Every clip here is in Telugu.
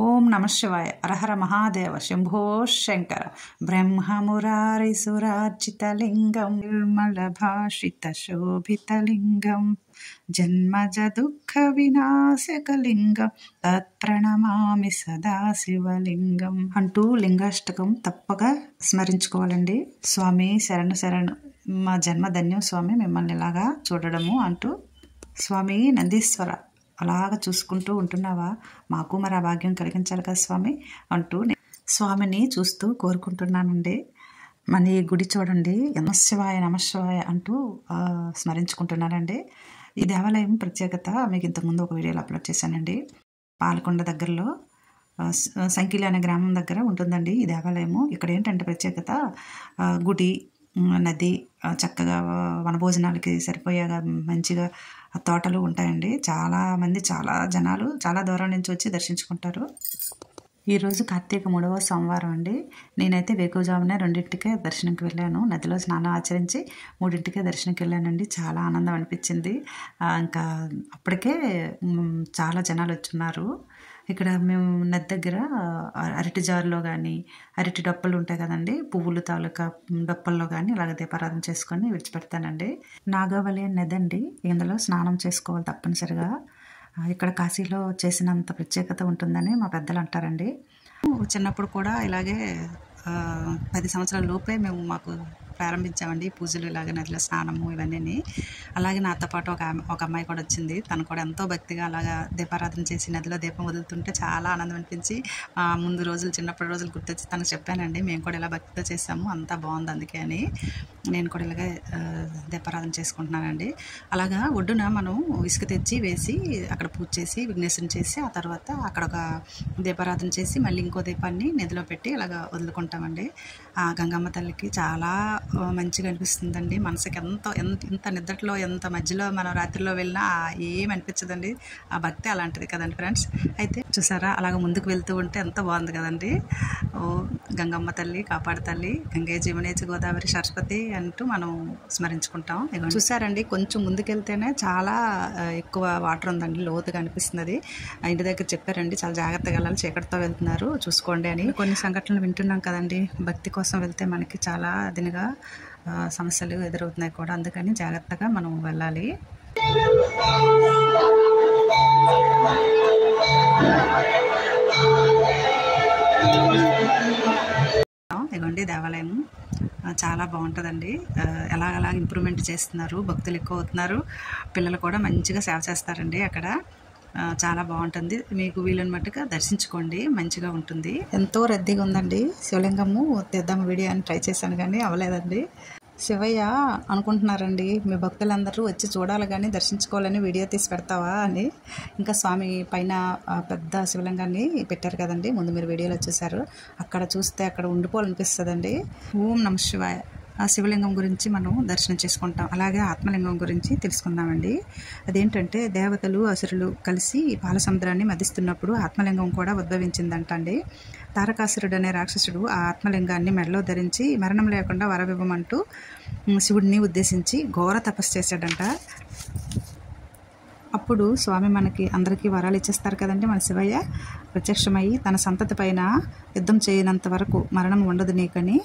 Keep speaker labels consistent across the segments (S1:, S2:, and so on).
S1: ఓం నమ శివాయ. హరహర మహాదేవ శంభో శంకర. బ్రహ్మమురారిసురార్చితలింగం నిర్మలభాషిత శోభితలింగం జన్మజ దుఃఖ వినాశకలింగం తత్ప్రణమామి సదాశివలింగం అంటూ లింగాష్టకం తప్పక స్మరించుకోవాలండి. స్వామి శరణు శరణు, మా జన్మ ధన్యం స్వామి మిమ్మల్ని ఇలాగా చూడడము అంటూ. స్వామి నందీశ్వర, అలాగ చూసుకుంటూ ఉంటున్నావా, మాకు మరి ఆ భాగ్యం కలిగించాలి కదా స్వామి అంటూ స్వామిని చూస్తూ కోరుకుంటున్నానండి. మన ఈ గుడి చూడండి, నమశివాయ నమశివాయ అంటూ స్మరించుకుంటున్నానండి. ఈ దేవాలయం ప్రత్యేకత మీకు ఇంతకుముందు ఒక వీడియోలో అప్లోడ్ చేశానండి. పాలకొండ దగ్గరలో సంకిలి అనే గ్రామం దగ్గర ఉంటుందండి ఈ దేవాలయము. ఇక్కడ ఏంటంటే ప్రత్యేకత, గుడి, నది, చక్కగా వనభోజనాలకి సరిపోయేగా మంచిగా తోటలు ఉంటాయండి. చాలామంది, చాలా జనాలు చాలా దూరం నుంచి వచ్చి దర్శించుకుంటారు. ఈరోజు కార్తీక 3వ సోమవారం అండి. నేనైతే వేకువజామునే 2ంటికే దర్శనంకి వెళ్ళాను. నదిలో స్నానం ఆచరించి 3ంటికే దర్శనంకి వెళ్ళానండి. చాలా ఆనందం అనిపించింది. ఇంకా అప్పటికే చాలా జనాలు వచ్చున్నారు. ఇక్కడ మేము నది దగ్గర అరటి జారులో కానీ, అరటి డప్పలు ఉంటాయి కదండి, పువ్వులు తాలూకా డప్పల్లో కానీ ఇలాగ దీపారాధన చేసుకొని విడిచిపెడతానండి. నాగావళి నది అండి, ఇందులో స్నానం చేసుకోవాలి తప్పనిసరిగా. ఇక్కడ కాశీలో చేసినంత ప్రత్యేకత ఉంటుందని మా పెద్దలు అంటారండి. చిన్నప్పుడు కూడా ఇలాగే 10 సంవత్సరాల లోపే మాకు ప్రారంభించామండి పూజలు, ఇలాగే నదిలో స్నానము ఇవన్నీ. అలాగే నాతో పాటు ఒక అమ్మాయి కూడా వచ్చింది. తను కూడా ఎంతో భక్తిగా అలాగా దీపారాధన చేసి నదిలో దీపం వదులుతుంటే చాలా ఆనందం అనిపించి ముందు రోజులు, చిన్నప్పటి రోజులు గుర్తొచ్చి తనకు చెప్పానండి. మేము కూడా ఇలా భక్తితో చేసాము, అంతా బాగుంది అందుకే అని. నేను కూడా ఇలాగే దీపారాధన చేసుకుంటున్నానండి. అలాగా ఒడ్డున మనం ఇసుక తెచ్చి వేసి అక్కడ పూజ చేసి విఘ్నేశ్వరం చేసి ఆ తర్వాత అక్కడ ఒక దీపారాధన చేసి మళ్ళీ ఇంకో దీపాన్ని నదిలో పెట్టి అలాగా వదులుకుంటామండి. ఆ గంగమ్మ తల్లికి చాలా మంచిగా అనిపిస్తుందండి. మనసుకి ఎంత నిద్రలో, ఎంత మధ్యలో మనం రాత్రిలో వెళ్ళినా ఏం అనిపించదండి. ఆ భక్తి అలాంటిది కదండి ఫ్రెండ్స్. అయితే చూసారా, అలాగ ముందుకు వెళ్తూ ఉంటే ఎంత బాగుంది కదండి. ఓ గంగమ్మ తల్లి, కాపాడు తల్లి, గంగే జమునేచి గోదావరి సరస్వతి అంటూ మనం స్మరించుకుంటాం. చూసారండి, కొంచెం ముందుకెళ్తేనే చాలా ఎక్కువ వాటర్ ఉందండి, లోతుగా అనిపిస్తుంది. ఇంటి దగ్గర చెప్పారండి చాలా జాగ్రత్తగా వెళ్ళాలి, చీకటితో వెళ్తున్నారు చూసుకోండి అని. కొన్ని సంఘటనలు వింటున్నాం కదండి, భక్తి కోసం వెళ్తే మనకి చాలా దీనిగా సమస్యలు ఎదురవుతున్నాయి కూడా, అందుకని జాగ్రత్తగా మనం వెళ్ళాలి. ఇదిగోండి దేవాలయం చాలా బాగుంటుందండి. ఎలాగలా ఇంప్రూవ్మెంట్ చేస్తున్నారు, భక్తులు ఎక్కువ అవుతున్నారు, పిల్లలు కూడా మంచిగా సేవ చేస్తారండి అక్కడ. చాలా బాగుంటుంది. మీకు వీలుని మట్టుగా దర్శించుకోండి, మంచిగా ఉంటుంది. ఎంతో రద్దీగా ఉందండి. శివలింగము తీద్దాం వీడియో అని ట్రై చేశాను కానీ అవ్వలేదండి. శివయ్య అనుకుంటున్నారండి, మీ భక్తులందరూ వచ్చి చూడాలి కానీ దర్శించుకోవాలని వీడియో తీసి పెడతావా అని. ఇంకా స్వామి పైన పెద్ద శివలింగాన్ని పెట్టారు కదండి, ముందు మీరు వీడియోలో చూశారు. అక్కడ చూస్తే అక్కడ ఉండిపోవాలనిపిస్తుందండి. ఓం నమ శివాయ. ఆ శివలింగం గురించి మనం దర్శనం చేసుకుంటాం. అలాగే ఆత్మలింగం గురించి తెలుసుకుందామండి. అదేంటంటే, దేవతలు అసురులు కలిసి పాలసముద్రాన్ని మదిస్తున్నప్పుడు ఆత్మలింగం కూడా ఉద్భవించిందంట అండి. తారకాసురుడు అనే రాక్షసుడు ఆ ఆత్మలింగాన్ని మెడలో ధరించి మరణం లేకుండా వరవివ్వమంటూ శివుడిని ఉద్దేశించి ఘోర తపస్సు చేశాడంట. అప్పుడు స్వామి మనకి అందరికీ వరాలు ఇచ్చేస్తారు కదండి. మన శివయ్య ప్రత్యక్షమయ్యి తన సంతతి పైన యుద్ధం చేయనంత వరకు మరణం ఉండదు నీకని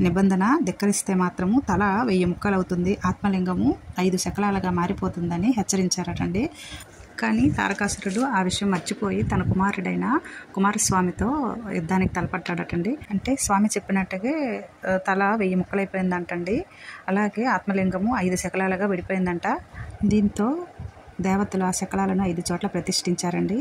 S1: నిబంధన ధిక్కరిస్తే మాత్రము తల 1000 ముక్కలు అవుతుంది, ఆత్మలింగము 5 శకలాలుగా మారిపోతుందని హెచ్చరించారటండి. కానీ తారకాసురుడు ఆ విషయం మర్చిపోయి తన కుమారుడైన కుమారస్వామితో యుద్ధానికి తలపట్టాడటండి. అంటే స్వామి చెప్పినట్టుగా తల 1000 ముక్కలైపోయిందంటండి. అలాగే ఆత్మలింగము 5 శకలాలుగా విడిపోయిందంట. దీంతో దేవతలు ఆ శకలాలను 5 చోట్ల ప్రతిష్ఠించారండి.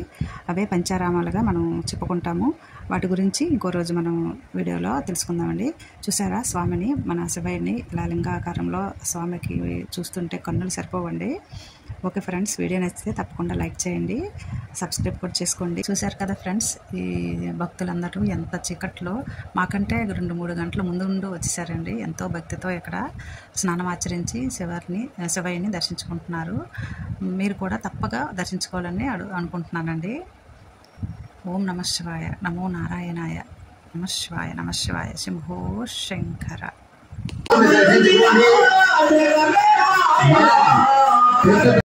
S1: అవే పంచారామాలుగా మనం చెప్పుకుంటాము. వాటి గురించి ఇంకో రోజు మనం వీడియోలో తెలుసుకుందామండి. చూసారా స్వామిని, మన శివయ్యని ఇలా లింగాకారంలో స్వామికి చూస్తుంటే కన్నులు సరిపోవండి. ఓకే ఫ్రెండ్స్, వీడియో నచ్చితే తప్పకుండా లైక్ చేయండి, సబ్స్క్రైబ్ కూడా చేసుకోండి. చూశారు కదా ఫ్రెండ్స్, ఈ భక్తులందరూ ఎంత చీకట్లో మాకంటే 2-3 గంటల ముందు వచ్చేసారండి. ఎంతో భక్తితో ఇక్కడ స్నానం ఆచరించి శివయ్యని దర్శించుకుంటున్నారు. మీరు కూడా తప్పగా దర్శించుకోవాలని అనుకుంటున్నానండి. ఓం నమ శివాయ, నమో నారాయణాయ, నమ శివాయ నమ శివాయ, శంభో శంకర.